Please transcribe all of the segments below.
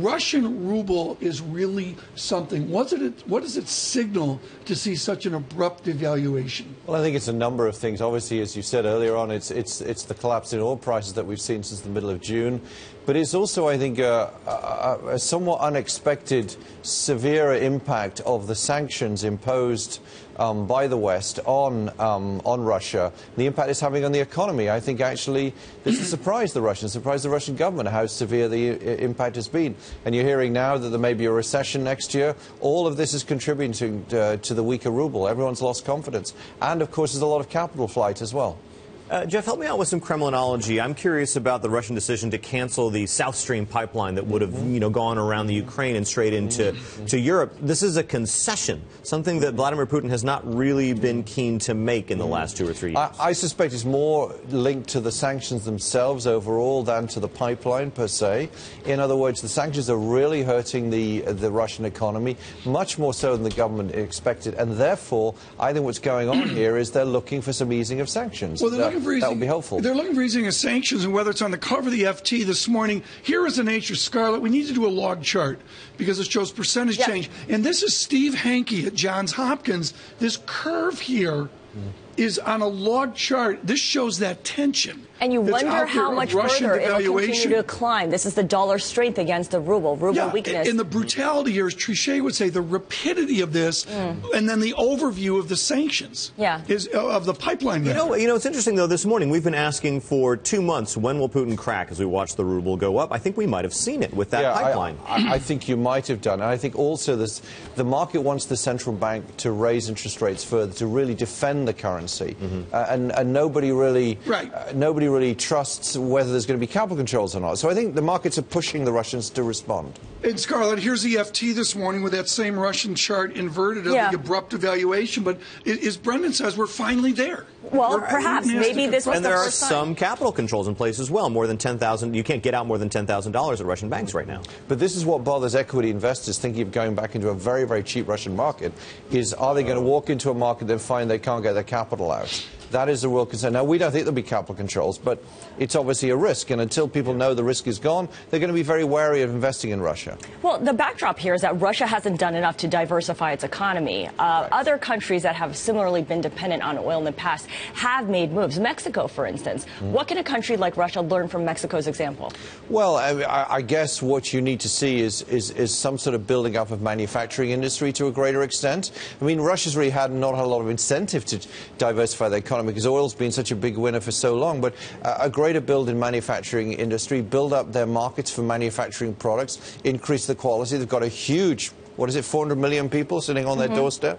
Russian ruble is really something. What does it signal to see such an abrupt devaluation? Well, I think it's a number of things. Obviously, as you said earlier on, it's the collapse in oil prices that we've seen since the middle of June. But it's also, I think, a somewhat unexpected, severe impact of the sanctions imposed by the West on Russia. The impact it's having on the economy. I think actually this has surprised the Russians, surprised the Russian government how severe the impact has been. And you're hearing now that there may be a recession next year. All of this is contributing to the weaker ruble. Everyone's lost confidence. And, of course, there's a lot of capital flight as well. Geoff, help me out with some Kremlinology. I'm curious about the Russian decision to cancel the South Stream pipeline that would have, gone around the Ukraine and straight into Europe. This is a concession, something that Vladimir Putin has not really been keen to make in the last 2 or 3 years. I suspect it's more linked to the sanctions themselves overall than to the pipeline per se. In other words, the sanctions are really hurting the Russian economy, much more so than the government expected. And therefore, I think what's going on here is they're looking for some easing of sanctions. Well, that would be helpful. They're looking for easing of sanctions, and whether it's on the cover of the FT this morning, here is the nature, Scarlett. We need to do a log chart because it shows percentage change. And this is Steve Hanke at Johns Hopkins. This curve here is on a log chart. This shows that tension. And you wonder how much further it will continue to climb. This is the dollar strength against the ruble weakness. And the brutality here, as Trichet would say, the rapidity of this, and then the overview of the sanctions, is of the pipeline. You know, it's interesting, though, this morning we've been asking for 2 months, when will Putin crack, as we watch the ruble go up. I think we might have seen it with that pipeline. I think you might have done. And I think also the market wants the central bank to raise interest rates further, to really defend the currency. And nobody really trusts whether there's going to be capital controls or not. So I think the markets are pushing the Russians to respond. And Scarlett, here's the FT this morning with that same Russian chart inverted of the abrupt evaluation. But as Brendan says, we're finally there. Well, perhaps. Maybe this was and there are some capital controls in place as well. More than $10,000. You can't get out more than $10,000 at Russian banks right now. But this is what bothers equity investors thinking of going back into a very, very cheap Russian market, is are they going to walk into a market and find they can't get their capital out? That is a real concern. Now, we don't think there'll be capital controls, but it's obviously a risk. And until people know the risk is gone, they're going to be very wary of investing in Russia. Well, the backdrop here is that Russia hasn't done enough to diversify its economy. Other countries that have similarly been dependent on oil in the past have made moves. Mexico, for instance. What can a country like Russia learn from Mexico's example? Well, I guess what you need to see is some sort of building up of manufacturing industry to a greater extent. I mean, Russia's really not had a lot of incentive to diversify their economy, because oil's been such a big winner for so long. But a greater build in manufacturing industry, build up their markets for manufacturing products, increase the quality. They've got a huge, 400 million people sitting on their doorstep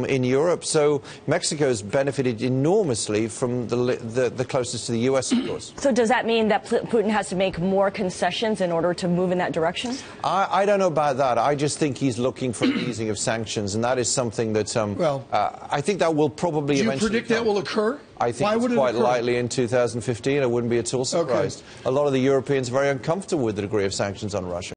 in Europe. So Mexico's benefited enormously from the closest to the U.S., of course. So does that mean that Putin has to make more concessions in order to move in that direction? I don't know about that. I just think he's looking for an easing of sanctions, and that is something that I think that will probably eventually Do you predict that will occur? I think it's quite likely in 2015. I wouldn't be at all surprised. A lot of the Europeans are very uncomfortable with the degree of sanctions on Russia.